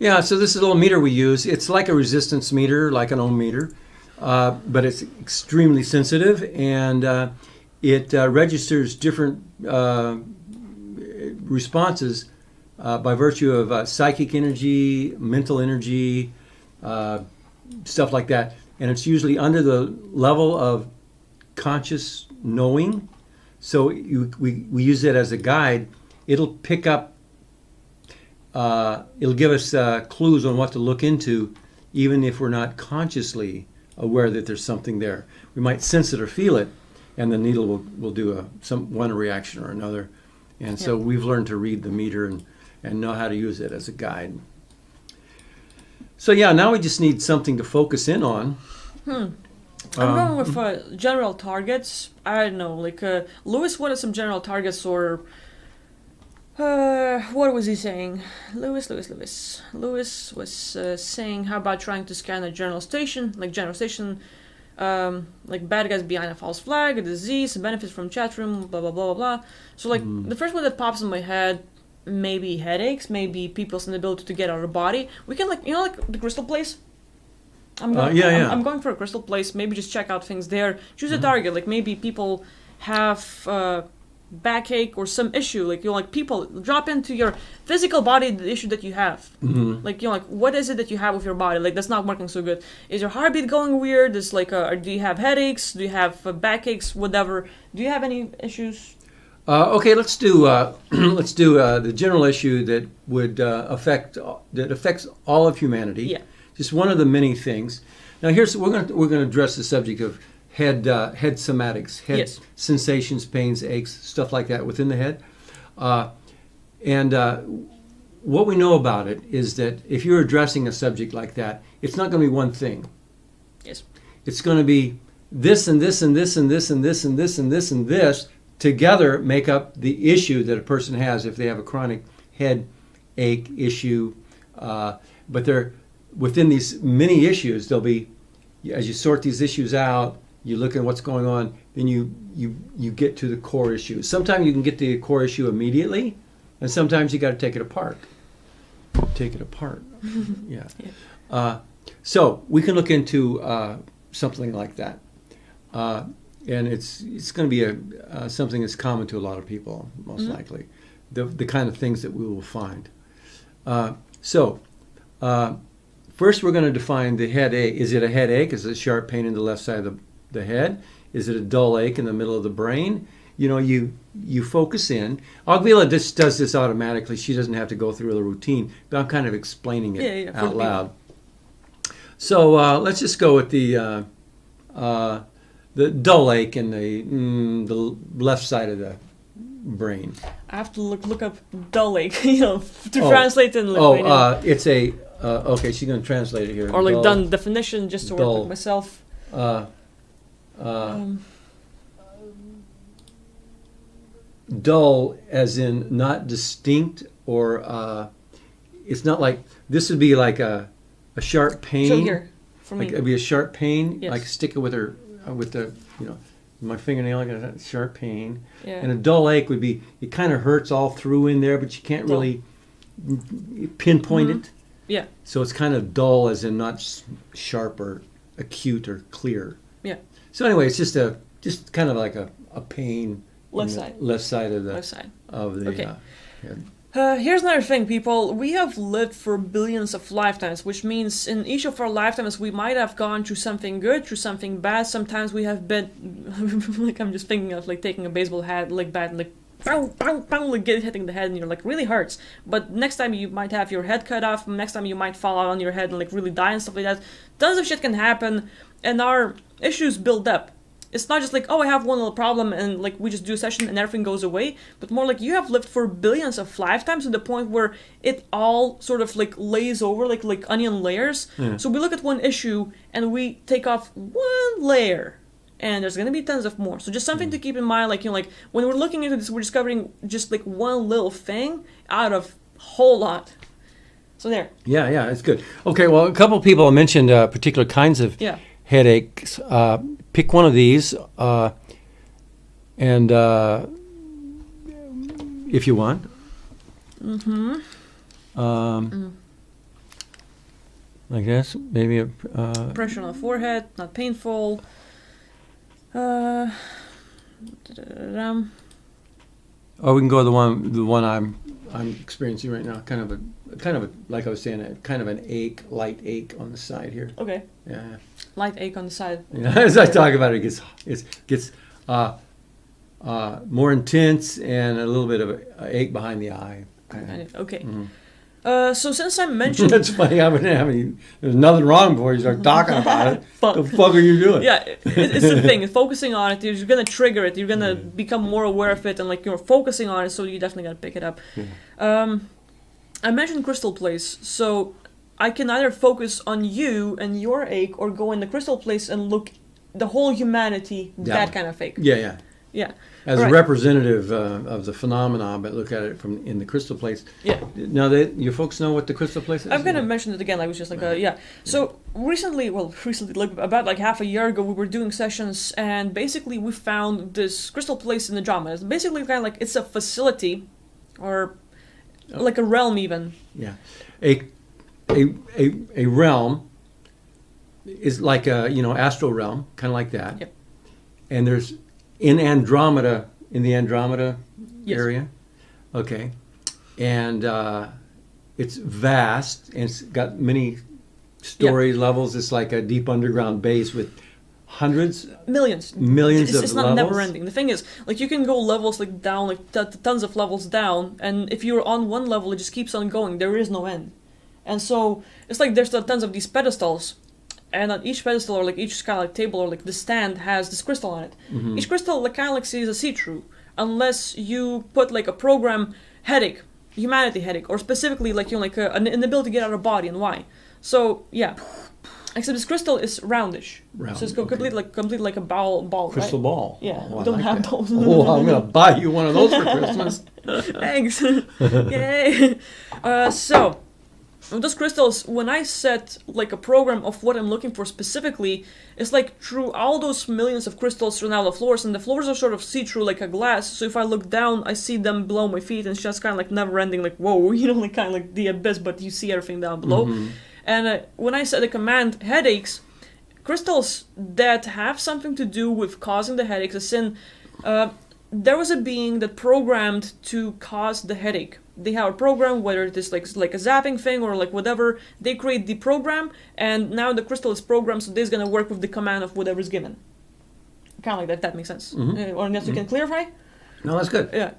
Yeah, so this is a little meter we use. It's like a resistance meter, like an ohm meter, but it's extremely sensitive, and it registers different responses by virtue of psychic energy, mental energy, stuff like that. And it's usually under the level of conscious knowing. So we use it as a guide. It'll pick up, it'll give us clues on what to look into, even if we're not consciously aware that there's something there. We might sense it or feel it, and the needle will do one reaction or another. And so we've learned to read the meter and know how to use it as a guide. So yeah, now we just need something to focus in on. I'm going with general targets. I don't know, like Lewis wanted some general targets, or what was he saying? Lewis was saying, how about trying to scan a general station, like bad guys behind a false flag, a disease, benefits from chat room, blah blah blah blah blah. So like the first one that pops in my head, maybe headaches, maybe people's inability to get out of the body. We can, like, like the crystal place. I'm going for a crystal place. Maybe just check out things there. Choose a target. Like maybe people have backache or some issue. Like people drop into your physical body the issue that you have. Like like what is it that you have with your body? Like that's not working so good. Is your heartbeat going weird? Is like do you have headaches? Do you have backaches? Whatever. Do you have any issues? Okay, let's do the general issue that would affects all of humanity. Yeah. Just one of the many things. Now we're going to address the subject of head somatics, head sensations, pains, aches, stuff like that within the head. And what we know about it is that if you're addressing a subject like that, it's not going to be one thing. Yes. It's going to be this and this and this and this and this and this and this and this together make up the issue that a person has if they have a chronic head ache issue. But they're within these many issues, there'll be, as you sort these issues out, you look at what's going on, then you get to the core issue. Sometimes you can get to the core issue immediately, and sometimes you got to take it apart. Yeah. So we can look into something like that, and it's going to be something that's common to a lot of people, most likely. The kind of things that we will find. First, we're going to define the headache. Is it a headache? Is it a sharp pain in the left side of the head? Is it a dull ache in the middle of the brain? You focus in. Agvila just does this automatically. She doesn't have to go through the routine, but I'm kind of explaining it out loud. So let's just go with the dull ache in the left side of the brain. I have to look up dull ache, to translate in Lithuanian. It's a okay. She's going to translate it here. Or like done definition just to work with myself. Dull, as in not distinct, or it's not like this would be like a sharp pain. So here, for me, it'd be a sharp pain, yes. like stick it with her with the my fingernail. I got a sharp pain, yeah. And a dull ache would be it kind of hurts all through in there, but you can't really pinpoint it. Yeah. So it's kind of dull, as in not sharp or acute or clear. Yeah. So anyway, it's just kind of like a pain. Left side of the okay. Head. Here's another thing, people. We have lived for billions of lifetimes, which means in each of our lifetimes we might have gone through something good, through something bad. Sometimes we have been like, I'm just thinking of like taking a baseball bat, like bat, and like bang, bang, bang, like hitting the head, and you're like really hurts. But next time you might have your head cut off. Next time you might fall out on your head and like really die and stuff like that. Tons of shit can happen, and our issues build up. It's not just like, oh, I have one little problem and like we just do a session and everything goes away, but more like you have lived for billions of lifetimes to the point where it all sort of like lays over like onion layers. Yeah. So we look at one issue and we take off one layer, and there's gonna be tons of more. So just something to keep in mind, like like when we're looking into this, we're discovering just like one little thing out of a whole lot. So there. Yeah, it's good. Okay, well, a couple of people mentioned particular kinds of headaches. Pick one of these, and if you want. Like this, maybe a Pressure on the forehead, not painful. Da-da-da-da. Oh, we can go to the one I'm experiencing right now. Kind of a like I was saying, kind of an light ache on the side here. Okay. Yeah. Light ache on the side. Yeah. As I talk about it, it gets more intense and a little bit of a ache behind the eye. Okay. Mhm. So since I mentioned, That's funny. There's nothing wrong before you start talking about it. Fuck. The fuck are you doing? Yeah, it's the thing. Focusing on it, you're gonna trigger it. You're gonna become more aware of it, and like you're focusing on it, so you definitely gotta pick it up. Yeah. I mentioned crystal place, so I can either focus on you and your ache, or go in the crystal place and look the whole humanity, that kind of ache. Yeah. Yeah. As Right. a representative of the phenomenon, but look at it from in the crystal place. Yeah. Now, your folks know what the crystal place is? I'm gonna mention it again. I was just like, yeah. So recently, like about like half a year ago, we were doing sessions, and basically we found this crystal place in the drama. It's basically kind of like it's a facility, or like a realm even. Yeah, a realm is like a astral realm, kind of like that. Yep. And there's in the Andromeda Yes. area. Okay, and it's vast and it's got many story levels. It's like a deep underground base with hundreds, Millions millions it's of not levels. never ending. The thing is, like, you can go levels like down, like tons of levels down, and if you're on one level, it just keeps on going. There is no end. And so it's like there's tons of these pedestals, and on each pedestal, or like each kind of like table, or like the stand, has this crystal on it. Mhm. Each crystal like kind of like is a see-through, unless you put like a program headache, humanity headache, or specifically like an inability to get out of body, and why. So yeah, except this crystal is roundish, Round, so it's okay. complete like a ball, Crystal right? ball. Yeah, Oh, we I don't like have that. those. Oh, I'm gonna buy you one of those for Christmas. Thanks. Yay. So, with those crystals, when I set like a program of what I'm looking for specifically, it's like through all those millions of crystals through all the floors, and the floors are sort of see-through like a glass. So if I look down, I see them below my feet, and it's just kind of like never-ending, like whoa, like kind of like the abyss, but you see everything down below. Mhm. And when I set the command headaches, crystals that have something to do with causing the headaches, as in there was a being that programmed to cause the headache. They have a program, whether it is like a zapping thing or like whatever. They create the program, and now the crystal is programmed, so this is gonna work with the command of whatever is given. Kind of like that. If that makes sense. Mhm. Or unless you can clarify. No, that's good. Yeah.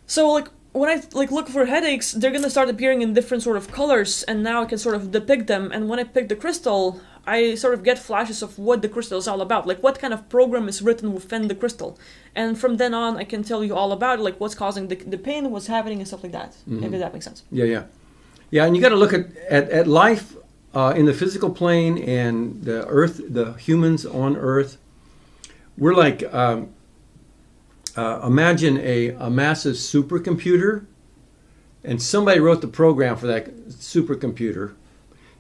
So like when I like look for headaches, they're gonna start appearing in different sort of colors, and now I can sort of depict them. And when I pick the crystal, I sort of get flashes of what the crystal is all about, like what kind of program is written within the crystal. And from then on, I can tell you all about it, like what's causing the pain, what's happening, and stuff like that. Mhm. If that makes sense. Yeah. And you got to look at life in the physical plane and the Earth, the humans on Earth. We're like imagine a massive supercomputer, and somebody wrote the program for that supercomputer,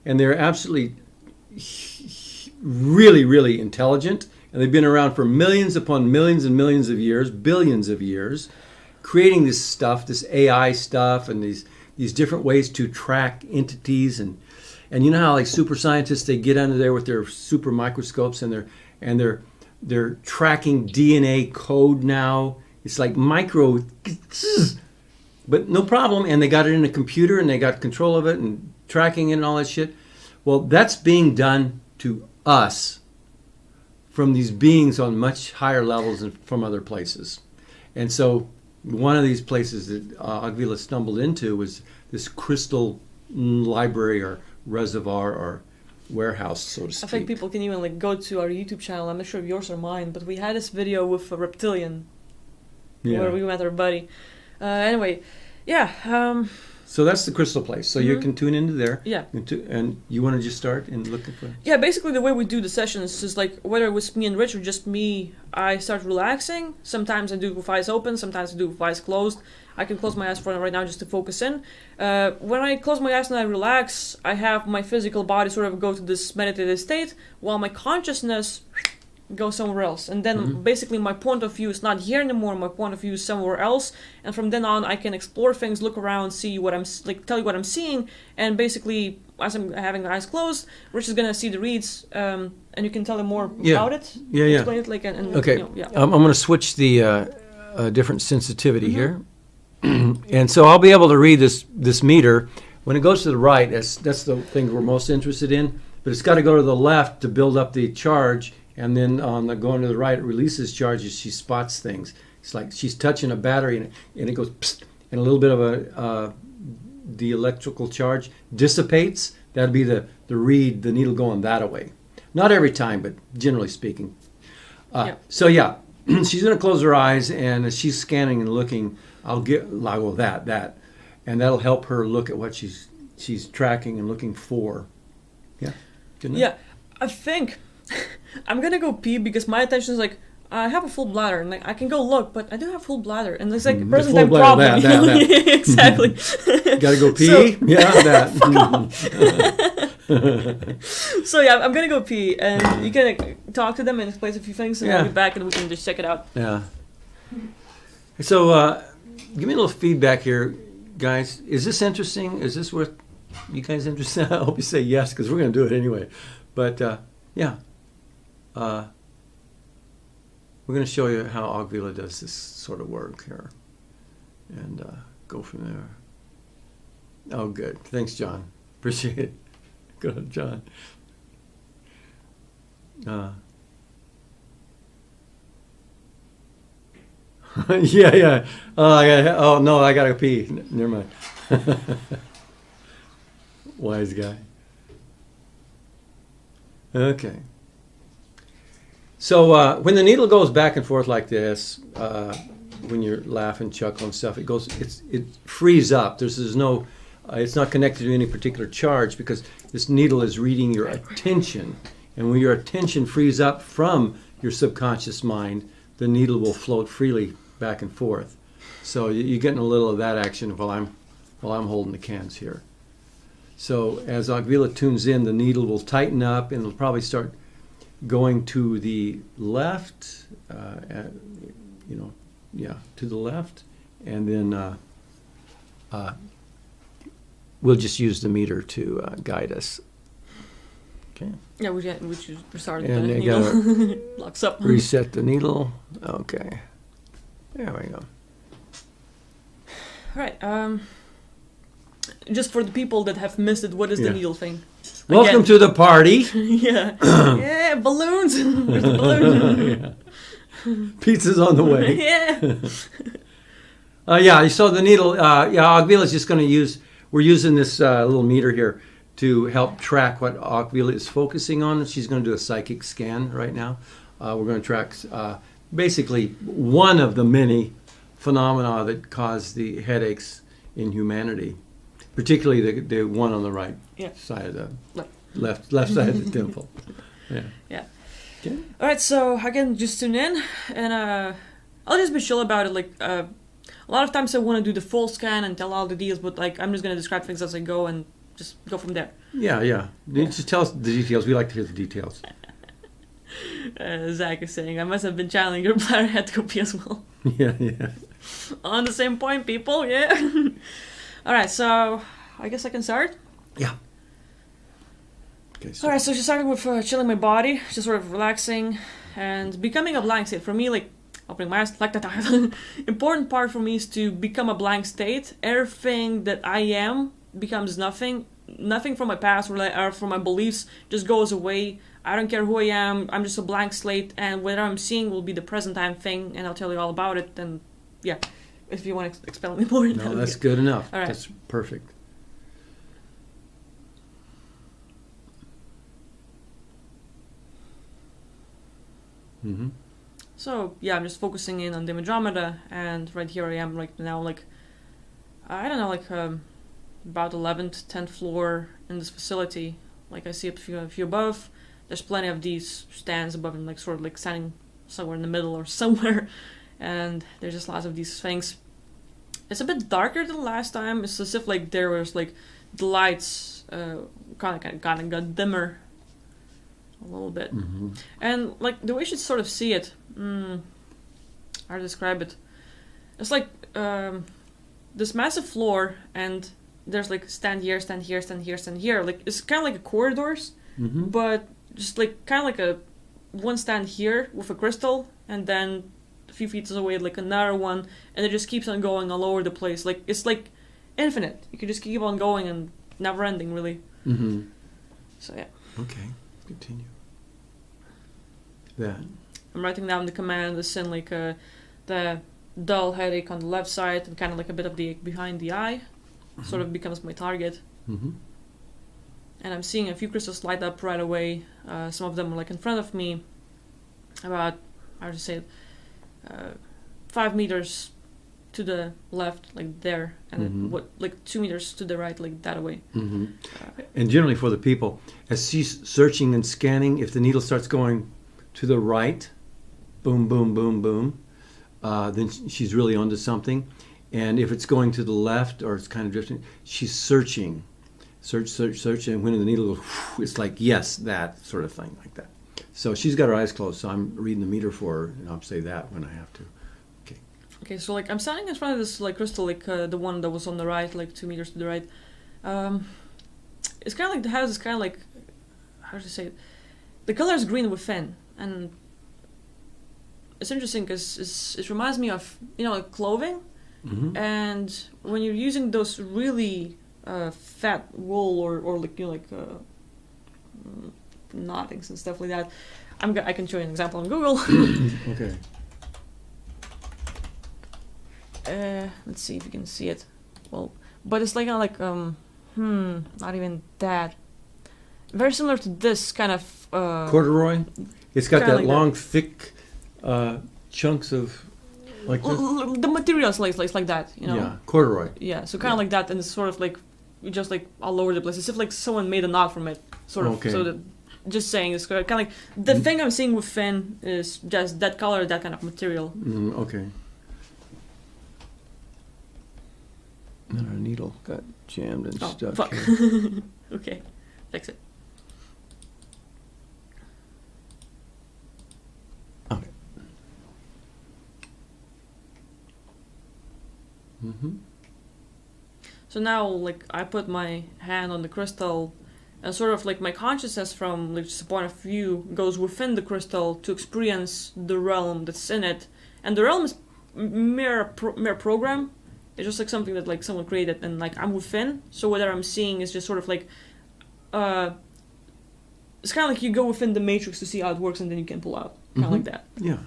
and they're absolutely really, really intelligent, and they've been around for millions upon millions and millions of years, billions of years, creating this stuff, this AI stuff, and these different ways to track entities, and you know how like super scientists, they get under there with their super microscopes, and they're tracking DNA code now. It's like micro, but no problem, and they got it in a computer, and they got control of it and tracking it and all that shit. Well, that's being done to us from these beings on much higher levels and from other places. And so one of these places that Agvila stumbled into was this crystal library or reservoir or warehouse, so to speak. I think people can even like go to our YouTube channel. I'm not sure if yours or mine, but we had this video with a reptilian where we met our buddy. Anyway, yeah. So that's the crystal place. So you Mhm. can tune into there. Yeah. And you want to just start and looking for. Yeah, basically the way we do the sessions is like whether it was me and Rich or just me, I start relaxing. Sometimes I do it with eyes open, sometimes I do it with eyes closed. I can close my eyes for right now just to focus in. When I close my eyes and I relax, I have my physical body sort of go to this meditative state, while my consciousness goes somewhere else. And then basically my point of view is not here anymore, my point of view is somewhere else. And from then on, I can explore things, look around, see what I'm, like tell you what I'm seeing, and basically as I'm having my eyes closed, Rich is gonna see the reads, and you can tell him more Yeah. about it. Yeah, yeah. Explain it like and Okay. you know, yeah. I'm going to switch the different sensitivity here. And so I'll be able to read this meter. When it goes to the right, that's the thing we're most interested in. But it's got to go to the left to build up the charge. And then going to the right, it releases charge as she spots things. It's like she's touching a battery and it goes psst, and a little bit of the electrical charge dissipates. That'd be the read, the needle going that way. Not every time, but generally speaking. So yeah, she's going to close her eyes, and as she's scanning and looking, I'll go that, and that'll help her look at what she's tracking and looking for. Yeah. Good enough? Yeah, I think I'm gonna go pee because my attention is like, I have a full bladder, and like I can go look, but I do have full bladder, and it's like a present time problem. That. Exactly. Gotta go pee. So, yeah, that. So yeah, I'm gonna go pee, and you can like, talk to them and explain a few things, and I'll be back, and we can just check it out. Yeah. So, give me a little feedback here, guys. Is this interesting? Is this worth you guys interested? I hope you say yes, because we're going to do it anyway. But yeah, we're going to show you how Agvila does this sort of work here, and go from there. Oh, good. Thanks, John. Appreciate it. Good, John. Yeah. Oh no, I gotta pee. Never mind. Wise guy. Okay. So when the needle goes back and forth like this, when you're laughing, chuckling, stuff, it frees up. There's no, it's not connected to any particular charge because this needle is reading your attention, and when your attention frees up from your subconscious mind, the needle will float freely back and forth. So you're getting a little of that action while I'm holding the cans here. So as Agvila tunes in, the needle will tighten up and it'll probably start going to the left, to the left, and then we'll just use the meter to guide us. Okay. Yeah, we started and the you needle. Locks up. Reset the needle. Okay. There we go. All right. Just for the people that have missed it, what is the needle thing? Welcome Again. to the party. Yeah. Yeah, balloons. Where's the balloon? Pizza's on the way. Yeah. So the needle, Agvila is just going to use, we're using this little meter here to help track what Agvila is focusing on. She's going to do a psychic scan right now. We're going to track basically one of the many phenomena that cause the headaches in humanity, particularly the one on the right side of the left side of the temple. Yeah. Okay. All right, so again, just tune in, and I'll just be chill about it. Like a lot of times, I want to do the full scan and tell all the details, but like I'm just gonna describe things as I go and just go from there. Yeah. Just tell us the details. We like to hear the details. Zach is saying, I must have been channeling your bladder. I had to go pee as well. Yeah. On the same point, people. Yeah. All right, so I guess I can start. Yeah. Okay. All right, so just starting with chilling my body, just sort of relaxing and becoming a blank state. For me, like opening my eyes, like that. Important part for me is to become a blank state. Everything that I am becomes nothing. Nothing from my past or from my beliefs just goes away. I don't care who I am. I'm just a blank slate, and whatever I'm seeing will be the present time thing, and I'll tell you all about it. And yeah, if you want to expel me more. No, that's good enough. All right. That's perfect. Mm-hmm. So yeah, I'm just focusing in on the Andromeda, and right here I am right now, like I don't know, like about 11th, 10th floor in this facility. Like I see a few above. There's plenty of these stands above and like sort of like standing somewhere in the middle or somewhere, and there's just lots of these things. It's a bit darker than last time. It's as if like there was like the lights kind of got dimmer a little bit. Mm-hmm. And like the way you should sort of see it, how to describe it? It's like this massive floor, and there's like stand here, stand here, stand here, stand here. Like it's kind of like a corridors, Mm-hmm. but just like kind of like a one stand here with a crystal, and then a few feet away like another one, and it just keeps on going all over the place. Like it's like infinite. You can just keep on going and never ending, really. Mm-hmm. So yeah, Okay. Continue. That. I'm writing down the command that's in like the dull headache on the left side and kind of like a bit of the ache behind the eye. Sort of becomes my target. Mm-hmm. And I'm seeing a few crystals light up right away. Some of them are like in front of me, about, how to say it, 5 meters to the left, like there, and Mhm. then 2 meters to the right, like that away. Mm-hmm. And generally for the people, as she's searching and scanning, if the needle starts going to the right, boom, boom, boom, boom, then she's really onto something. And if it's going to the left or it's kind of drifting, she's searching. Search, and when the needle goes, it's like, yes, that sort of thing, like that. So she's got her eyes closed, so I'm reading the meter for her, and I'll say that when I have to. Okay. Okay, so like I'm standing in front of this like crystal, like the one that was on the right, like 2 meters to the right. It's kind of like the house is kind of like, how to say it? The color is green within, and it's interesting because it reminds me of like clothing. Mm-hmm. And when you're using those really fat wool or like knottings and stuff like that, I can show you an example on Google. Okay. Let's see if you can see it. Well, but it's like not even that. Very similar to this kind of Corduroy? It's got kinda that like long, thick chunks of, like this? the materials like that, Yeah, corduroy. Yeah, so kind of like that, and it's sort of like just like all over the place, as if like someone made a knot from it, sort of. Okay. So that, just saying, it's kind of like the thing I'm seeing with Finn is just that color, that kind of material. Okay. And our needle got jammed and Oh, stuck. fuck. here. Okay, fix it. Okay. Mm-hmm. So now, like, I put my hand on the crystal, and sort of like my consciousness from like just a point of view goes within the crystal to experience the realm that's in it, and the realm is mere program. It's just like something that like someone created, and like I'm within. So whatever I'm seeing is just sort of like, it's kind of like you go within the matrix to see how it works, and then you can pull out, kind of like that. Yeah.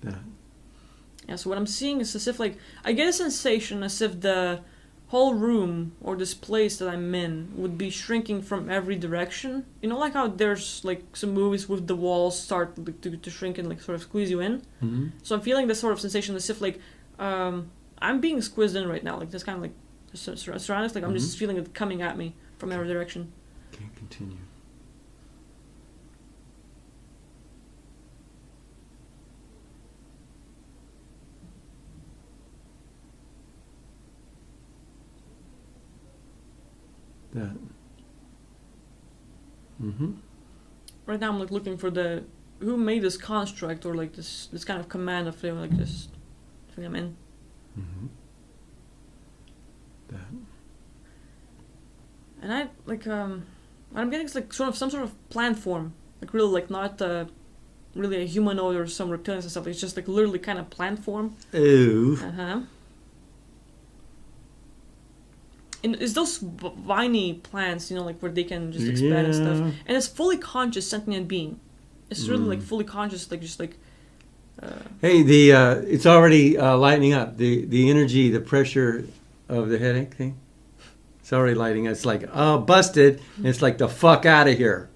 That. Yeah, so what I'm seeing is as if like I get a sensation as if the whole room or this place that I'm in would be shrinking from every direction. You know, like how there's like some movies with the walls start like, to shrink and like sort of squeeze you in. Mm-hmm. So I'm feeling this sort of sensation as if like I'm being squeezed in right now. Like this kind of like surroundings. Like I'm just feeling it coming at me from every direction. Okay, continue. That. Mm-hmm. Right now I'm like looking for the who made this construct or like this kind of command of like this thing I'm in. Mm-hmm. That. And I like what I'm getting is like sort of some sort of plant form, like really like not really a humanoid or some reptilians and stuff. It's just like literally kind of plant form. Ooh. And it's those viney plants, like where they can just expand and stuff. And it's fully conscious sentient being. It's really like fully conscious, like just like. Hey, it's already lightening up. The energy, the pressure of the headache thing. It's already lighting up. It's like, oh, busted. And it's like, the fuck out of here.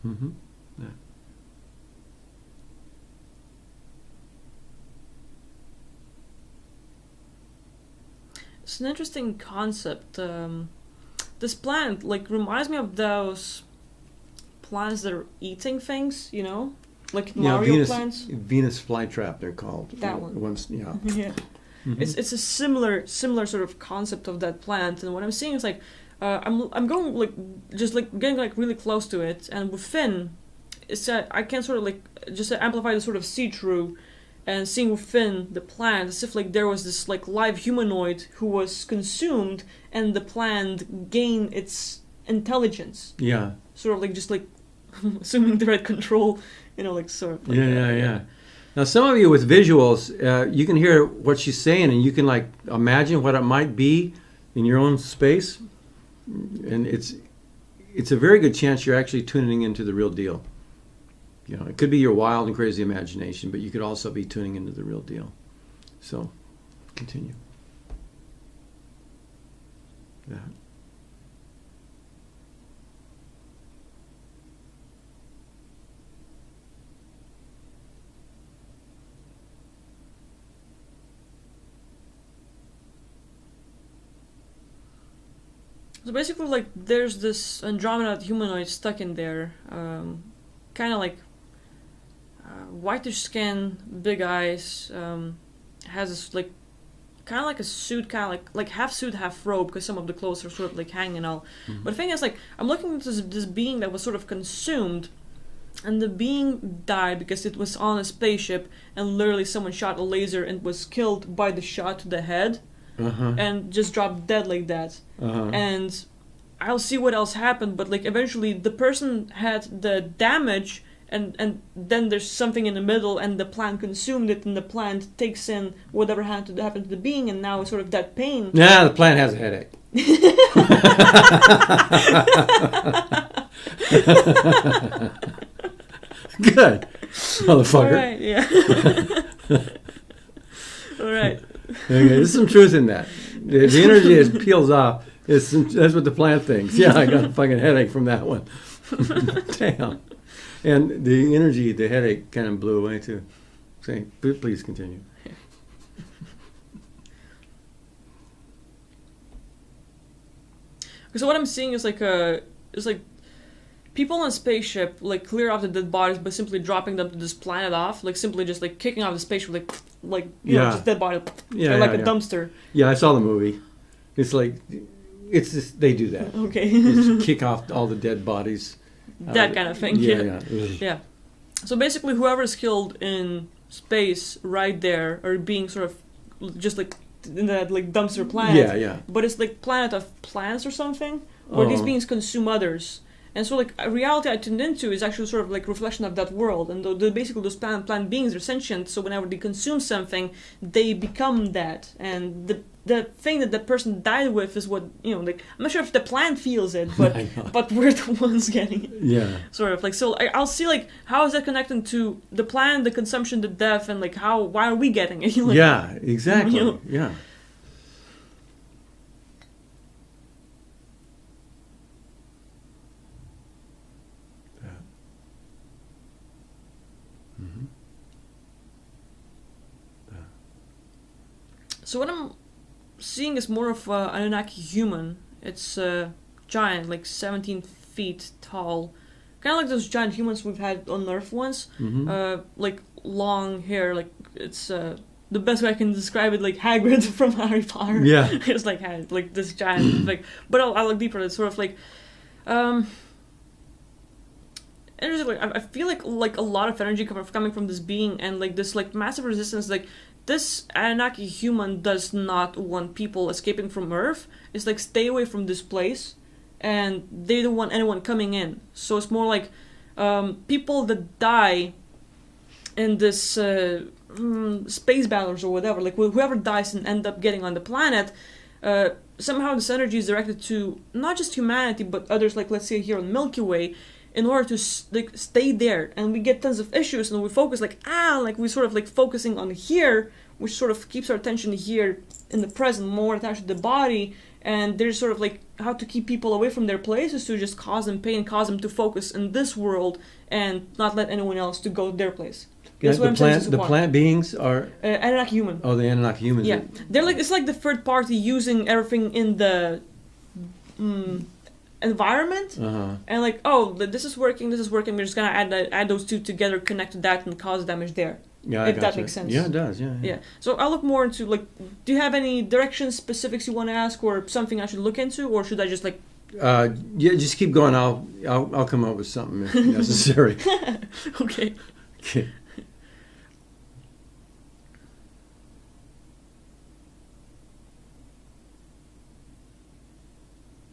Mm-hmm. Yeah. It's an interesting concept. This plant like reminds me of those plants that are eating things, like Mario plants. Venus flytrap, they're called. That one. Ones, yeah. Yeah. It's a similar sort of concept of that plant. And what I'm seeing is like I'm going like just like getting like really close to it, and within it's I can sort of like just amplify the sort of see through, and seeing within the plant as if like there was this like live humanoid who was consumed, and the plant gained its intelligence. Yeah. Sort of like just like assuming the right control, like sort of like Yeah. Now, some of you with visuals, you can hear what she's saying, and you can like imagine what it might be in your own space, and it's a very good chance you're actually tuning into the real deal. It could be your wild and crazy imagination, but you could also be tuning into the real deal. So, continue. Yeah. So basically, like, there's this Andromeda humanoid stuck in there, kind of like whitish skin, big eyes, has this like kind of like a suit, kind of like half suit, half robe, because some of the clothes are sort of like hanging out. Mm-hmm. But the thing is, like, I'm looking at this being that was sort of consumed, and the being died because it was on a spaceship, and literally someone shot a laser and was killed by the shot to the head. Uh-huh. And just dropped dead like that. Uh-huh. And I'll see what else happened, but like eventually the person had the damage, and then there's something in the middle, and the plant consumed it, and the plant takes in whatever happened to the being, and now sort of that pain. Yeah, the plant has a headache. Good, motherfucker. All right, yeah. All right. Okay, there's some truth in that. The energy is peels off. That's what the plant thinks. Yeah, I got a fucking headache from that one. Damn. And the energy, the headache kind of blew away too. Say, please continue. So what I'm seeing is like people on a spaceship like clear off the dead bodies by simply dropping them to this planet off, like simply just like kicking off the spaceship, like you know, just dead body, yeah, like a dumpster. Yeah, I saw the movie. It's like, it's just, they do that. Okay. Just kick off all the dead bodies. That kind of thing. Yeah. So basically, whoever is killed in space right there are being sort of just like in that like dumpster planet. Yeah. But it's like planet of plants or something, where these beings consume others. And so, like, a reality I tuned into is actually sort of like reflection of that world. And basically, those plant beings are sentient. So whenever they consume something, they become that. And the thing that the person died with is what, like, I'm not sure if the plant feels it, but we're the ones getting it. Yeah. Sort of like, so I'll see like how is that connecting to the plant, the consumption, the death, and like why are we getting it? Like, yeah, exactly. Yeah. So what I'm seeing is more of an Anunnaki human. It's giant, like 17 feet tall. Kind of like those giant humans we've had on Earth once. Mm-hmm. Like long hair, like it's the best way I can describe it, like Hagrid from Harry Potter. Yeah. It's like this giant, like, but I'll look deeper. It's sort of like, energy, like I feel like a lot of energy coming from this being, and like this like massive resistance. Like this Anunnaki human does not want people escaping from Earth. It's like stay away from this place, and they don't want anyone coming in. So it's more like people that die in this space battles or whatever. Like whoever dies and end up getting on the planet. Somehow this energy is directed to not just humanity but others, like let's say here on Milky Way, in order to like stay there. And we get tons of issues and we focus like we sort of like focusing on here, which sort of keeps our attention here in the present, more attached to the body. And there's sort of like how to keep people away from their places, to just cause them pain, cause them to focus in this world and not let anyone else to go to their place. Yeah, the plant beings are Anunnaki human. Oh, the Anunnaki humans. Yeah, they're like, it's like the third party using everything in the environment, and like, oh, this is working. We're just gonna add those two together, connect to that, and cause damage there. Yeah, I if that gotcha. makes sense. Yeah, it does. Yeah. Yeah. So I'll look more into like. Do you have any direction specifics you want to ask, or something I should look into, or should I just like? Yeah, just keep going. I'll come up with something if necessary. Okay. Okay.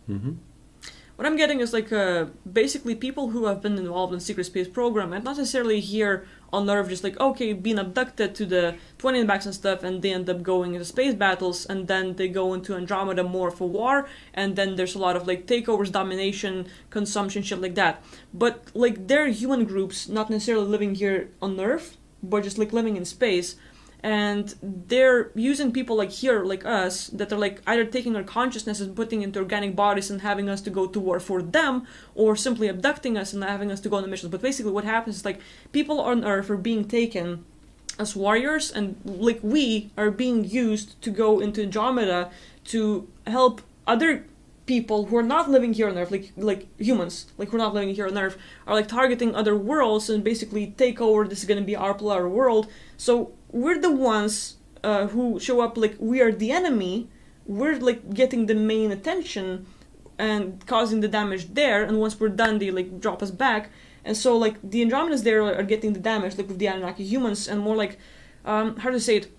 Mm-hmm. What I'm getting is like basically people who have been involved in secret space program and not necessarily here on Earth just like okay being abducted to the 20 backs and stuff and they end up going into space battles and then they go into Andromeda more for war and then there's a lot of like takeovers, domination, consumption, shit like that. But like they're human groups not necessarily living here on Earth but just like living in space. And they're using people like here, like us, that are like either taking our consciousness and putting into organic bodies and having us to go to war for them, or simply abducting us and having us to go on the missions. But basically what happens is like people on Earth are being taken as warriors and like we are being used to go into Andromeda to help other people who are not living here on Earth, like humans, like who are not living here on Earth, are like targeting other worlds and basically take over. This is going to be our world. So we're the ones who show up like we are the enemy. We're like getting the main attention and causing the damage there. And once we're done, they like drop us back. And so like the Andromedas there are getting the damage, like with the Anunnaki humans, and more like how to say it.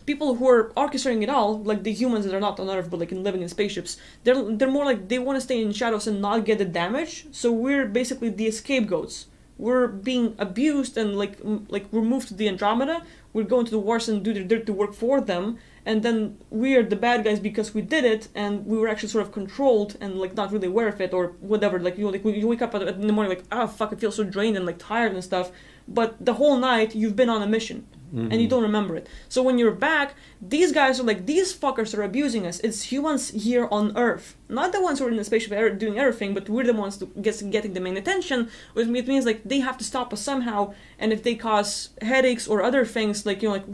People who are orchestrating it all, like the humans that are not on Earth but like living in spaceships, they're more like they want to stay in shadows and not get the damage. So we're basically the scapegoats. We're being abused and like we're moved to the Andromeda. We're going to the wars and do the dirty work for them, and then we are the bad guys because we did it, and we were actually sort of controlled and like not really aware of it or whatever. Like you wake up in the morning like fuck, I feel so drained and like tired and stuff. But the whole night you've been on a mission. Mm-hmm. And you don't remember it. So when you're back, these guys are like, these fuckers are abusing us. It's humans here on Earth. Not the ones who are in the spaceship doing everything, but we're the ones getting the main attention, which means like they have to stop us somehow, and if they cause headaches or other things, like, you know, like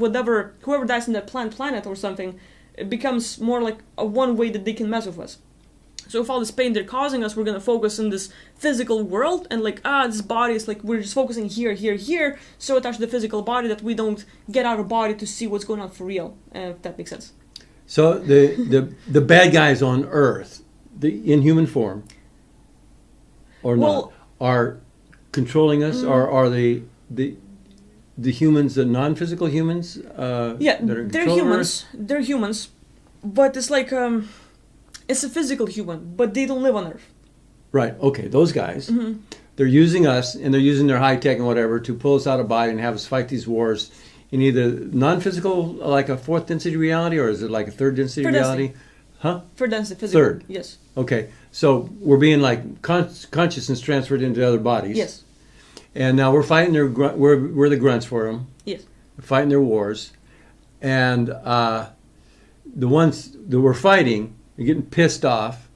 whoever dies in that planet or something, it becomes more like a one way that they can mess with us. So if all this pain they're causing us, we're going to focus on this physical world and like, this body is like, we're just focusing here, so attached to the physical body that we don't get out of body to see what's going on for real, if that makes sense. So the bad guys on Earth, in human form, or not, are controlling us, or are the humans, the non-physical humans? Yeah, they're humans. Earth? They're humans, but it's like... it's a physical human, but they don't live on Earth. Right, okay, those guys, they're using us, and they're using their high-tech and whatever to pull us out of body and have us fight these wars in either non-physical, like a fourth density reality, or is it like a third density reality? Huh? Third density, physical. Third? Yes. Okay, so we're being like consciousness transferred into other bodies. Yes. And now we're fighting we're the grunts for them. Yes. We're fighting their wars. And the ones that we're fighting... You're getting pissed off,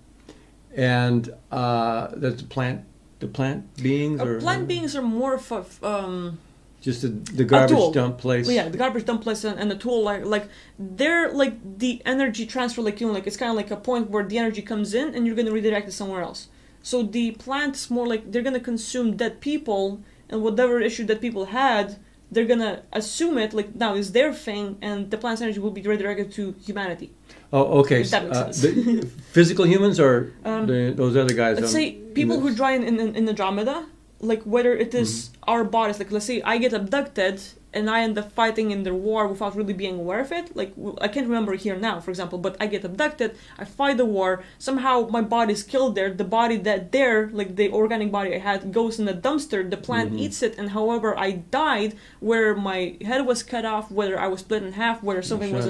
and that's the plant beings, or plant beings are more of a just the garbage dump place. Well, yeah, the garbage dump place and the tool, like they're like the energy transfer, like, you know, like it's kind of like a point where the energy comes in and you're going to redirect it somewhere else. So the plant is more like they're going to consume dead people, and whatever issue that people had, they're going to assume it like now is their thing, and the plant's energy will be redirected to humanity. Oh, okay. If that makes sense. The physical humans, or those other guys? Let's say people who die in Andromeda, like whether it is our bodies, like let's say I get abducted and I end up fighting in their war without really being aware of it. Like I can't remember here now, for example, but I get abducted, I fight the war, somehow my body is killed there, the body that there, like the organic body I had, goes in the dumpster, the plant eats it, and however I died, where my head was cut off, whether I was split in half, whether something was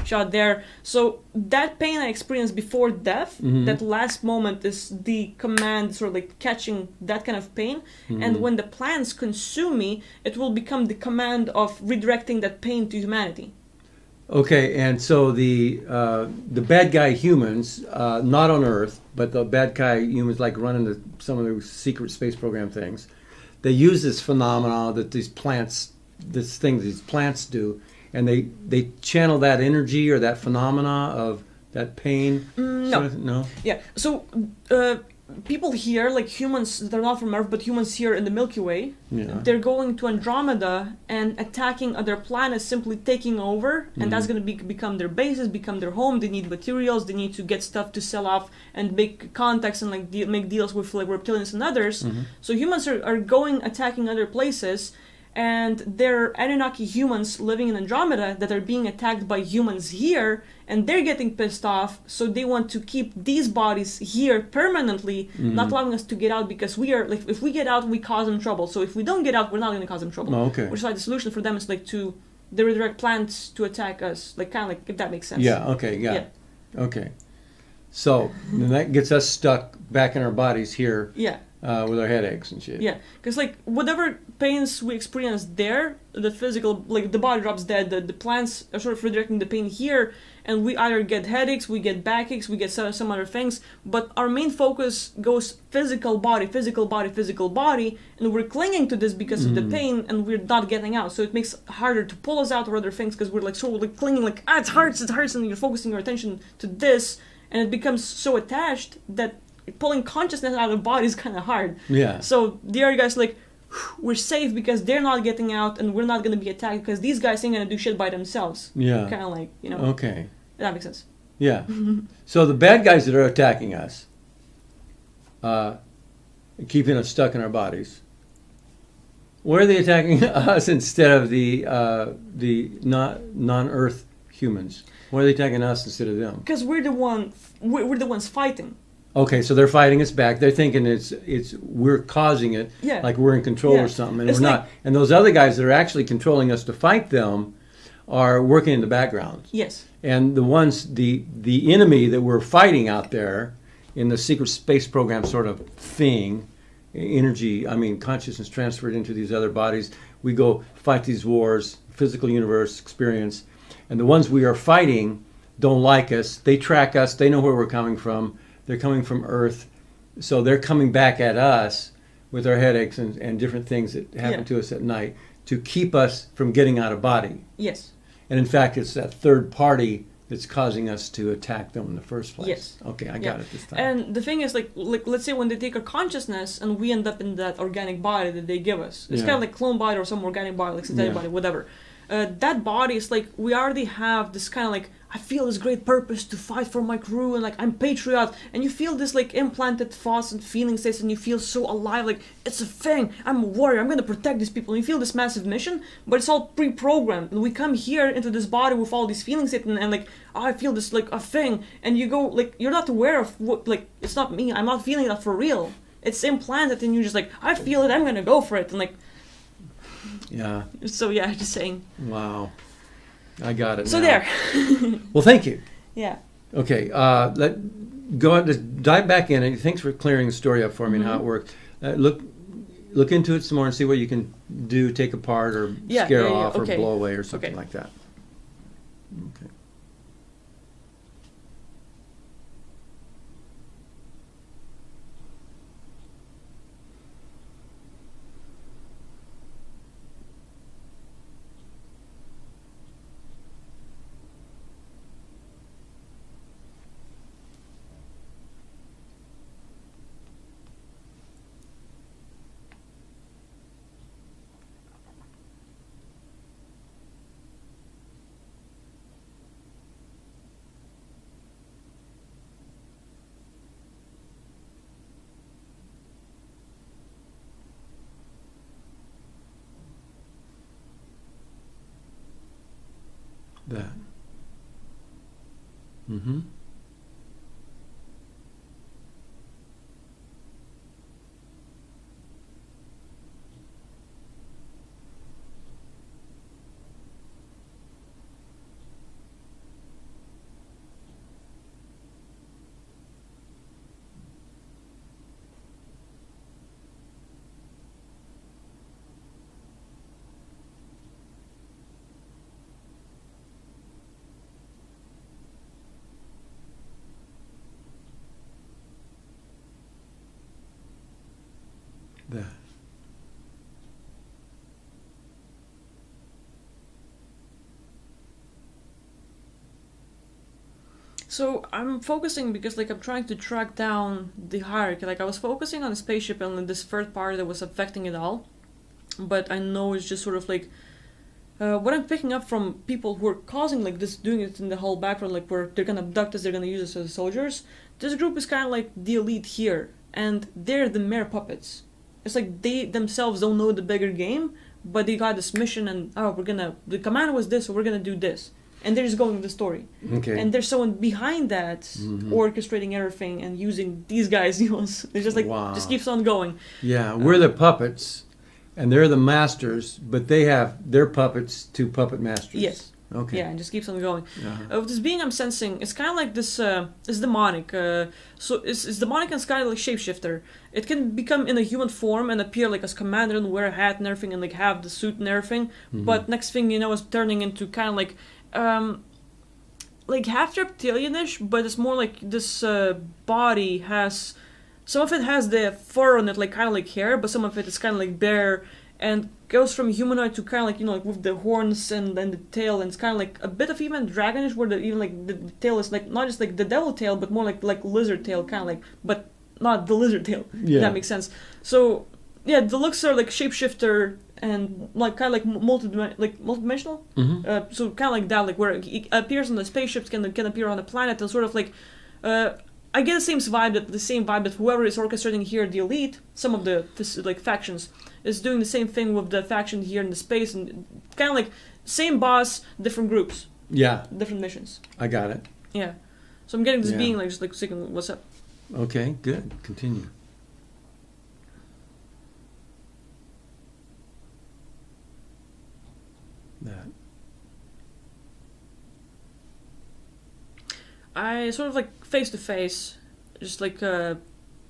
shot there. So that pain I experienced before death, that last moment is the command, sort of like catching that kind of pain, and when the plants consume me, it will become the command of redirecting that pain to humanity. Okay, and so the bad guy humans, not on Earth, but the bad guy humans, like running some of the secret space program things, they use this phenomena that these plants do, and they channel that energy or that phenomena of that pain. No. No. Yeah. So people here, like humans, they're not from Earth, but humans here in the Milky Way, Yeah. they're going to Andromeda and attacking other planets, simply taking over, and that's going to become their bases, become their home. They need materials, they need to get stuff to sell off and make contacts and like make deals with like reptilians and others. So humans are going attacking other places, and they're Anunnaki humans living in Andromeda that are being attacked by humans here, and they're getting pissed off, so they want to keep these bodies here permanently, not allowing us to get out, because we are like, if we get out, we cause them trouble. So if we don't get out, we're not going to cause them trouble. Oh, okay. Which is why the solution for them is like to they redirect plants to attack us, like kind of like, if that makes sense. Yeah. Okay. Yeah. Okay. So then that gets us stuck back in our bodies here Yeah. with our headaches and shit. Yeah, because like whatever pains we experience there, the physical, like the body drops dead, the plants are sort of redirecting the pain here, and we either get headaches, we get backaches, we get some other things, but our main focus goes physical body, physical body, physical body, and we're clinging to this because of the pain, and we're not getting out. So it makes it harder to pull us out or other things, because we're like so like clinging, like it hurts, and you're focusing your attention to this, and it becomes so attached that pulling consciousness out of the body is kind of hard. Yeah. So the other guys like, we're safe because they're not getting out, and we're not going to be attacked because these guys ain't going to do shit by themselves. Yeah. Kind of like, you know. Okay. That makes sense. Yeah. So the bad guys that are attacking us, keeping us stuck in our bodies, where are they attacking us instead of the non-Earth humans? Why are they attacking us instead of them? Because we're the ones fighting. Okay, so they're fighting us back. They're thinking it's we're causing it, Yeah. like we're in control Yeah. or something, and It's we're like- not. And those other guys that are actually controlling us to fight them are working in the background. Yes. And the ones, the enemy that we're fighting out there in the secret space program sort of thing, energy, consciousness transferred into these other bodies. We go fight these wars, physical universe experience, and the ones we are fighting don't like us. They track us. They know where we're coming from. They're coming from Earth, so they're coming back at us with our headaches and different things that happen Yeah. to us at night to keep us from getting out of body. Yes. And in fact, it's that third party that's causing us to attack them in the first place. Yes. Okay, I Yeah. got it this time. And the thing is, like let's say when they take our consciousness and we end up in that organic body that they give us, it's Yeah. kind of like clone body or some organic body, like synthetic Yeah. body, whatever. That body is like, we already have this kind of like, I feel this great purpose to fight for my crew, and like I'm patriot, and you feel this like implanted thoughts and feeling states, and you feel so alive, like it's a thing, I'm a warrior, I'm gonna protect these people, and you feel this massive mission, but it's all pre-programmed, and we come here into this body with all these feelings states, and like, oh, I feel this like a thing, and you go like, you're not aware of what, like, it's not me, I'm not feeling that for real, it's implanted, and you're just like, I feel it, I'm gonna go for it, and like, Yeah. so yeah, just saying. Wow. I got it So now. there. Well, thank you. Yeah. Okay. Go ahead, just dive back in. And thanks for clearing the story up for me and how it works. Look into it some more and see what you can do, take apart, or Yeah, scare yeah, yeah, off, okay. or blow away, or something Okay. like that. Okay. That. Mm-hmm. That. So I'm focusing because like I'm trying to track down the hierarchy. Like I was focusing on the spaceship and this third party that was affecting it all, but I know it's just sort of like what I'm picking up from people who are causing like this, doing it in the whole background, like where they're gonna abduct us, they're gonna use us as soldiers. This group is kind of like the elite here, and they're the mere puppets. It's like they themselves don't know the bigger game, but they got this mission, and the command was this, so we're gonna do this, and they're just going with the story. Okay. And there's someone behind that orchestrating everything and using these guys. You know, it's just like Wow. just keeps on going. Yeah, we're the puppets, and they're the masters, but they have their puppets to puppet masters. Yes. Okay. Yeah, and just keeps on going. Uh-huh. With this being I'm sensing, it's kind of like this. It's demonic. So it's demonic and it's kind of like shapeshifter. It can become in a human form and appear like as commander and wear a hat and everything and like have the suit and everything. But next thing you know, it's turning into kind of like half reptilianish, but it's more like this body has. Some of it has the fur on it, like kind of like hair, but some of it is kind of like bare and goes from humanoid to kind of like, you know, like with the horns and the tail, and it's kind of like a bit of even dragonish, where even like the tail is like not just like the devil tail, but more like lizard tail, kind of like, but not the lizard tail. Yeah. If that makes sense. So yeah, the looks are like shapeshifter and like kind of like multidimensional. So kind of like that, like where it appears on the spaceships, can appear on the planet, and sort of like. I get the same vibe that whoever is orchestrating here, the elite, some of the like factions, is doing the same thing with the faction here in the space, and kind of like same boss, different groups, Yeah, different missions. I got it. Yeah, so I'm getting this Yeah. being like just like thinking, what's up? Okay, good. Continue. That. I sort of like face to face, just like why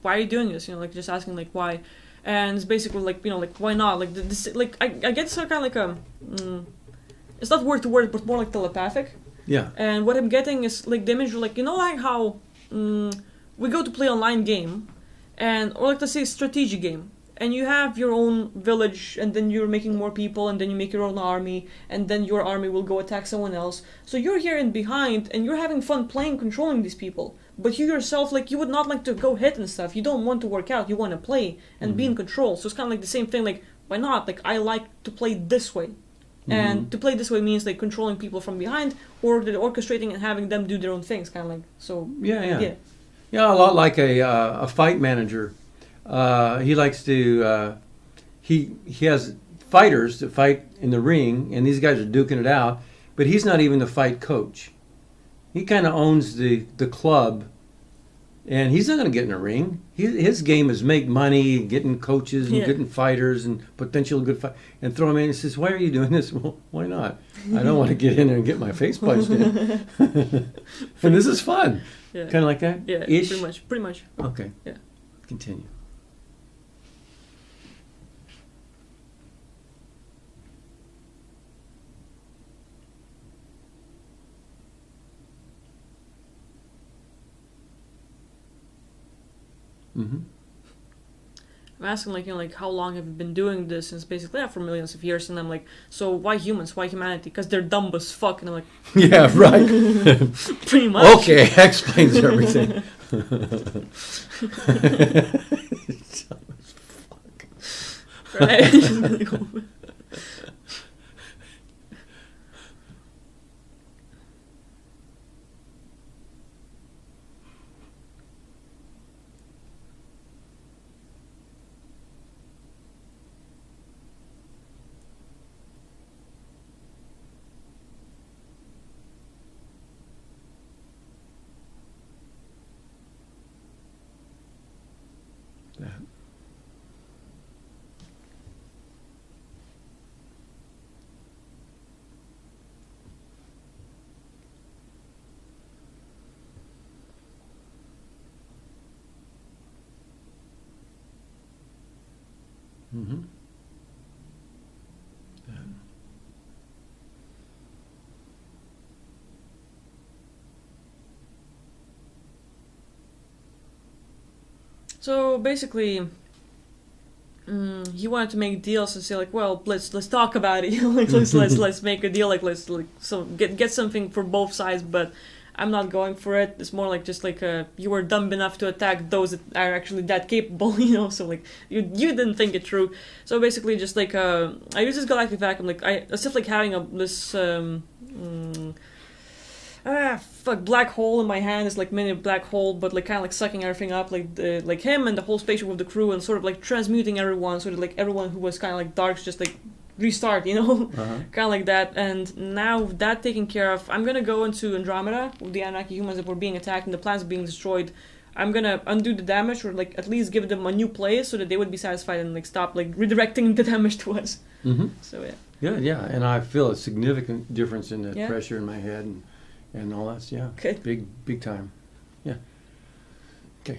are you doing this? You know, like just asking like why, and it's basically like, you know, like why not? Like this, like I get some kind of like it's not word to word, but more like telepathic. Yeah. And what I'm getting is like the image, like, you know, like how we go to play online game, or like let's say strategy game, and you have your own village, and then you're making more people, and then you make your own army, and then your army will go attack someone else. So you're here in behind, and you're having fun playing, controlling these people. But you yourself, like, you would not like to go hit and stuff. You don't want to work out. You want to play and be in control. So it's kind of like the same thing. Like, why not? Like, I like to play this way. And to play this way means like controlling people from behind, or the orchestrating and having them do their own things, kind of like so. Yeah, a lot like a fight manager. He likes to he has fighters that fight in the ring, and these guys are duking it out. But he's not even the fight coach. He kind of owns the club, and he's not going to get in a ring. His game is make money, getting coaches and getting fighters and potential good fight, and throw him in. He says, "Why are you doing this?" Well, why not? I don't want to get in there and get my face punched in. And this is fun. Yeah. Kind of like that. Yeah, Ish? pretty much. Okay. Yeah. Continue. Mm-hmm. I'm asking like, you know, like how long have you been doing this? And it's basically for millions of years. And I'm like, so why humans? Why humanity? Because they're dumb as fuck. And I'm like, Yeah, right. pretty much. Okay, that explains everything. Right? That. Mm-hmm. That. So basically, he wanted to make deals and say like, well, let's talk about it. Like let's make a deal. Like let's like so get something for both sides. But I'm not going for it. It's more like just like you were dumb enough to attack those that are actually that capable, you know. So like you didn't think it through. So basically, just like I use this galactic vacuum. Like it's just like having this black hole in my hand. Is like mini black hole, but like kind of like sucking everything up, like him and the whole spaceship with the crew, and sort of like transmuting everyone, so that like everyone who was kind of like darks just like restart, you know, kind of like that. And now that taken care of, I'm gonna go into Andromeda with the Anunnaki humans that were being attacked and the planets being destroyed. I'm gonna undo the damage, or like at least give them a new place so that they would be satisfied and like stop like redirecting the damage to us. So Yeah, and I feel a significant difference in the Yeah. pressure in my head and all that. Yeah, Good. big time. Yeah. Okay.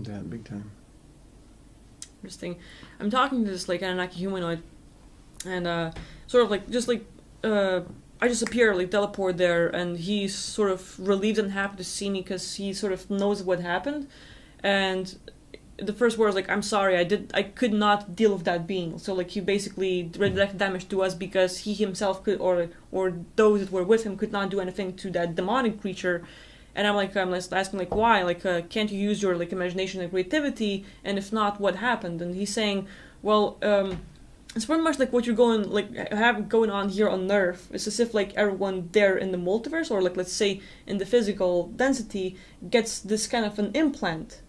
That big time. interesting. I'm talking to this like Anunnaki humanoid, and sort of like just like I just appear, like teleport there, and he's sort of relieved and happy to see me because he sort of knows what happened. And the first word is like, "I'm sorry, I could not deal with that being." So like he basically redirected damage to us because he himself could, or those that were with him could not do anything to that demonic creature. And I'm just asking like, why? Like, can't you use your like imagination and creativity? And if not, what happened? And he's saying, well, it's pretty much like what you're going on here on Earth. It's as if like everyone there in the multiverse, or like let's say in the physical density, gets this kind of an implant.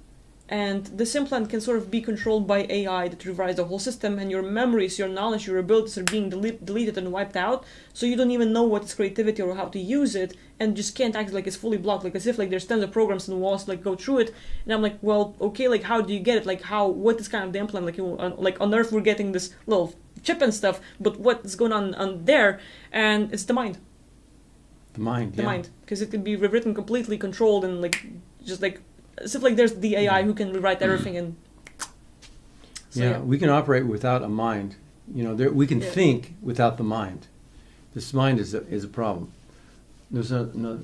And this implant can sort of be controlled by AI that rewrites the whole system, and your memories, your knowledge, your abilities are being deleted and wiped out, so you don't even know what is creativity or how to use it, and just can't act like it's fully blocked, like as if like there's tons of programs and walls like go through it. And I'm like, well, okay, like how do you get it? Like what is kind of the implant? Like on Earth we're getting this little chip and stuff, but what is going on there? And it's the mind. The mind. The mind, because it can be rewritten, completely controlled, and like just like. As if like there's the AI who can rewrite everything and. So, we can operate without a mind. You know, we can think without the mind. This mind is a problem. There's another.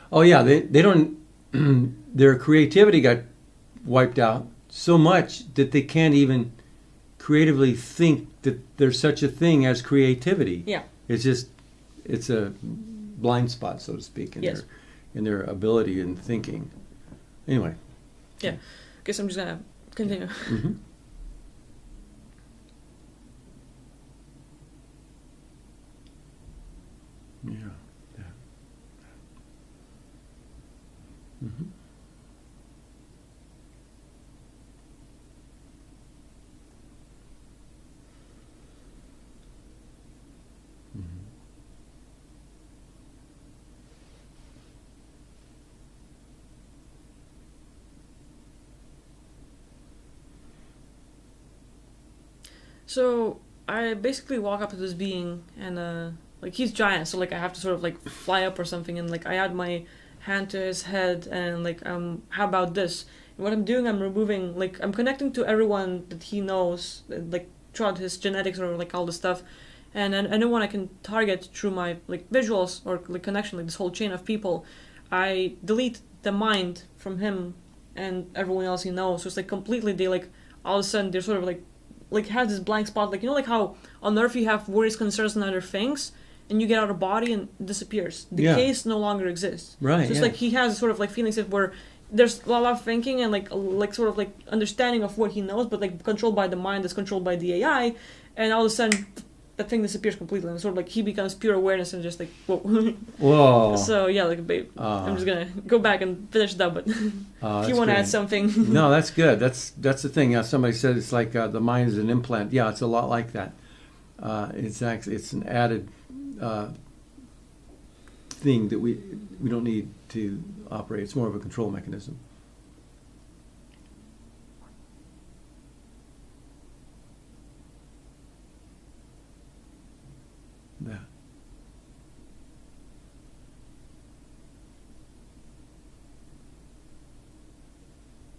Oh yeah, they don't. Their creativity got wiped out so much that they can't even creatively think that there's such a thing as creativity. Yeah. It's a blind spot, so to speak, in their ability in thinking. Anyway. Yeah. Guess I'm just gonna continue. Mm-hmm. Yeah. Mm-hmm. So I basically walk up to this being, and like he's giant, so like I have to sort of like fly up or something, and like I add my hand to his head, and like how about this? And what I'm doing, I'm removing, like I'm connecting to everyone that he knows, like throughout his genetics or like all the stuff, and anyone I can target through my like visuals or like connection, like this whole chain of people, I delete the mind from him and everyone else he knows. So it's like completely, they like all of a sudden they're sort of like has this blank spot, like you know, like how on Earth you have worries, concerns, and other things, and you get out of body and it disappears. The case no longer exists. Right. So it's like he has sort of like feelings of where there's a lot of thinking and like sort of like understanding of what he knows, but like controlled by the mind that's controlled by the AI, and all of a sudden that thing disappears completely, and sort of like he becomes pure awareness and just like whoa. Whoa. So yeah, like babe, I'm just gonna go back and finish that. But if you want to add something, No, that's good. That's the thing. Somebody said it's like the mind is an implant. Yeah, it's a lot like that. It's an added thing that we don't need to operate. It's more of a control mechanism. That.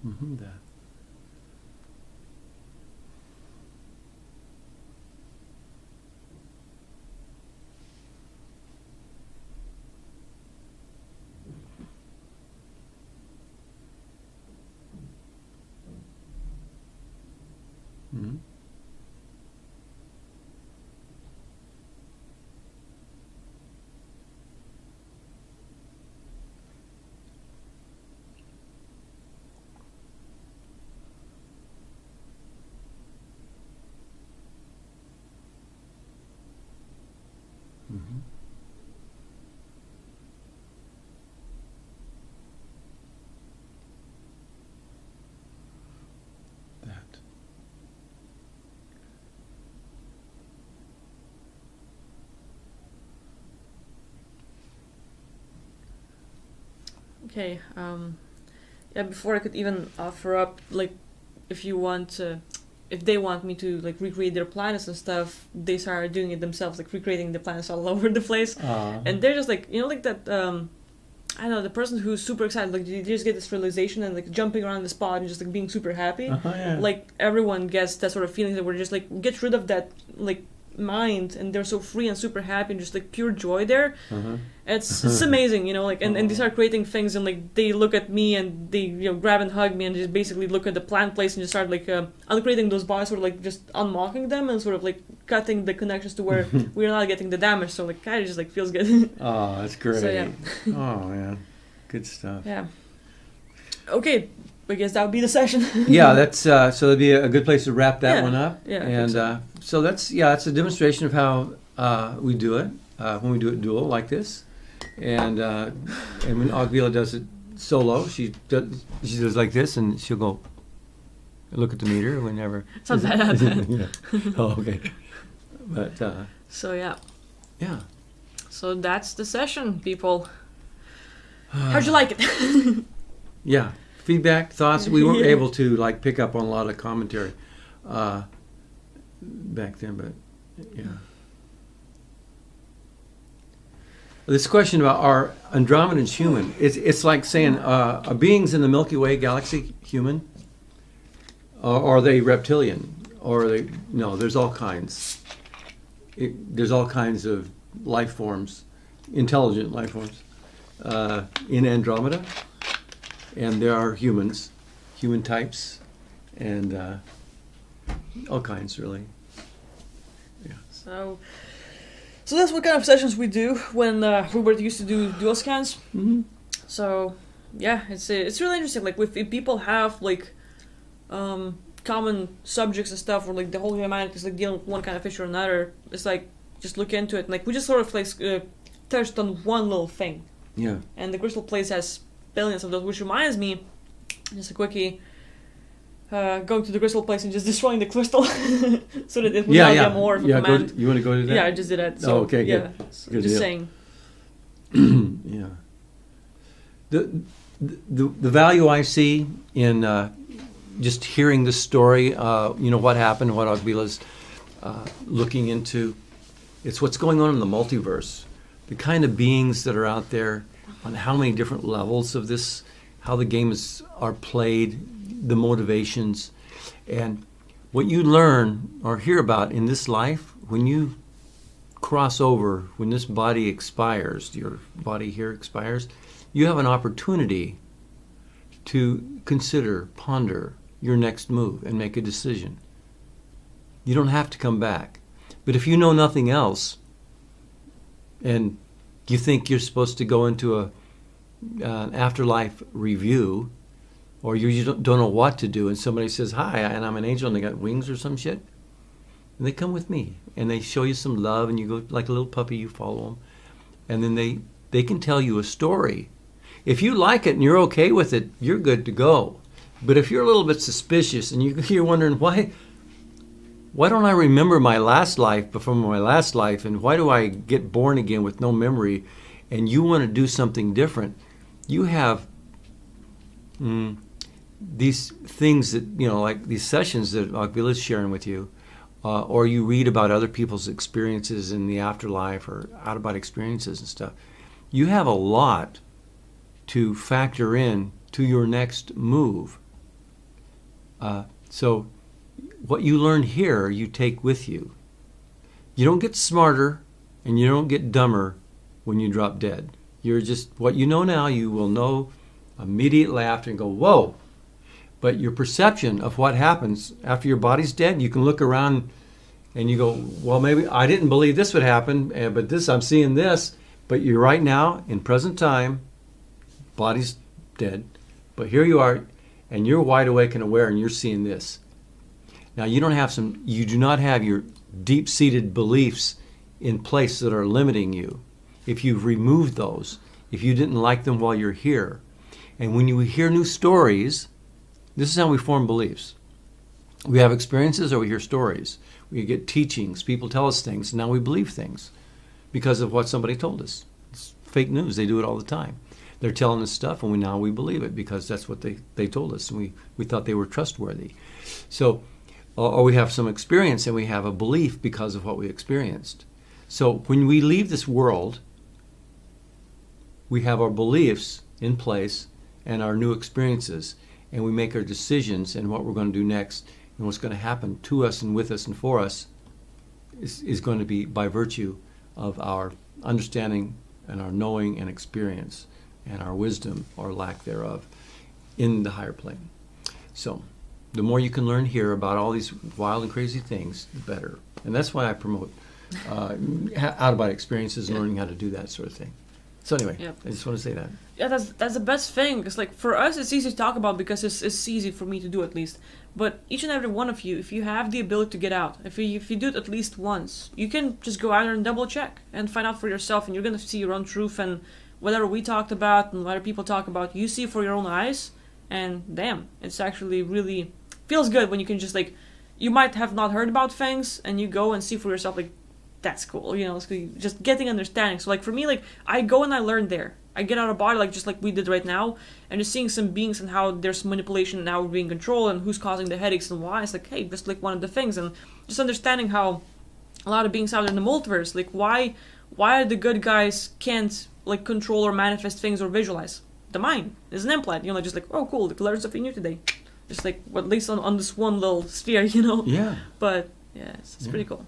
That. Mm-hmm. Mm-hmm. That. okay. Yeah, before I could even offer up, like, if you want to, if they want me to like recreate their planets and stuff, they start doing it themselves, like recreating the planets all over the place, and they're just like, you know, like that. I don't know, the person who's super excited, like you just get this realization and like jumping around the spot and just like being super happy. Yeah. Like everyone gets that sort of feeling that we're just like get rid of that like mind and they're so free and super happy and just like pure joy there. It's amazing, you know, like and they start creating things and like they look at me and they, you know, grab and hug me and just basically look at the plant place and just start like uncreating those bodies, sort of like just unmocking them and sort of like cutting the connections to where we're not getting the damage, so like kind of just like feels good. Oh, that's great. So, yeah. Oh man, good stuff. Yeah. Okay, I guess that would be the session. Yeah, that's so that'd be a good place to wrap that Yeah. one up. Yeah, I and think so that's it's a demonstration of how we do it when we do it dual like this, and when Agvila does it solo, she does like this, and she'll go look at the meter whenever. It's not bad. Yeah. Oh, okay. But So yeah. yeah. So that's the session, people. How'd you like it? Yeah. Feedback, thoughts. We weren't Yeah. able to like pick up on a lot of commentary back then, but yeah. This question about are Andromedans human? It's like saying are beings in the Milky Way galaxy human? Or are they reptilian? Or are they no? There's all kinds. There's all kinds of life forms, intelligent life forms, in Andromeda. And there are humans, human types, and all kinds, really. Yeah. So that's what kind of sessions we do when Hubert used to do dual scans. Mm-hmm. So yeah, it's really interesting. Like if people have like common subjects and stuff, or like the whole humanity is like dealing with one kind of issue or another, it's like just look into it. And, like we just sort of like touched on one little thing. Yeah. And the crystal place has billions of those, which reminds me, just a quickie, going to the crystal place and just destroying the crystal so that it would not get more of a command. You want to go to that? Yeah, I just did that. So, okay, yeah, good. so Good just deal. saying. Yeah. The value I see in just hearing the story, what happened, what Agvila's looking into, it's what's going on in the multiverse, the kind of beings that are out there, on how many different levels of this, how the games are played, the motivations, and what you learn or hear about in this life when you cross over, when this body expires, your body here expires, you have an opportunity to consider, ponder your next move and make a decision. You don't have to come back. But if you know nothing else, and you think you're supposed to go into an afterlife review, or you don't know what to do, and somebody says, hi, and I'm an angel, and they got wings or some shit, and they come with me, and they show you some love, and you go like a little puppy, you follow them, and then they can tell you a story. If you like it and you're okay with it, you're good to go. But if you're a little bit suspicious and you're wondering why don't I remember my last life before my last life, and why do I get born again with no memory, and you want to do something different, you have these things that, like these sessions that Akvila's sharing with you, or you read about other people's experiences in the afterlife or out-of-body experiences and stuff. You have a lot to factor in to your next move. So what you learn here, you take with you. You don't get smarter and you don't get dumber when you drop dead. You're just, what you know now, you will know immediately after and go, whoa. But your perception of what happens after your body's dead, you can look around and you go, well, maybe I didn't believe this would happen, but I'm seeing this. But you're right now, in present time, body's dead. But here you are, and you're wide awake and aware, and you're seeing this. Now, you do not have your deep-seated beliefs in place that are limiting you. If you've removed those, if you didn't like them while you're here. And when you hear new stories, this is how we form beliefs. We have experiences or we hear stories. We get teachings. People tell us things. And now we believe things because of what somebody told us. It's fake news. They do it all the time. They're telling us stuff, and now we believe it because that's what they told us, and we thought they were trustworthy. So, or we have some experience, and we have a belief because of what we experienced. So when we leave this world, we have our beliefs in place and our new experiences, and we make our decisions and what we're going to do next, and what's going to happen to us and with us and for us is going to be by virtue of our understanding and our knowing and experience and our wisdom or lack thereof in the higher plane. So the more you can learn here about all these wild and crazy things, the better. And that's why I promote out-of-body experiences and learning how to do that sort of thing. So anyway, I just want to say that. Yeah, that's the best thing. Because like for us, it's easy to talk about because it's easy for me to do at least. But each and every one of you, if you have the ability to get out, if you do it at least once, you can just go out there and double check and find out for yourself, and you're gonna see your own truth. And whatever we talked about and whatever people talk about, you see for your own eyes. And damn, it's actually really feels good when you can just like, you might have not heard about things, and you go and see for yourself like, that's cool, it's just getting understanding. So like for me, like I go and I learn there. I get out of body, like just like we did right now, and just seeing some beings and how there's manipulation and how we're being controlled and who's causing the headaches and why. It's like, hey, that's like one of the things. And just understanding how a lot of beings out there in the multiverse, like why the good guys can't like control or manifest things or visualize. The mind is an implant, just like, oh cool, like learn something new today. Just like, well, at least on this one little sphere, Yeah. But yeah, it's pretty cool.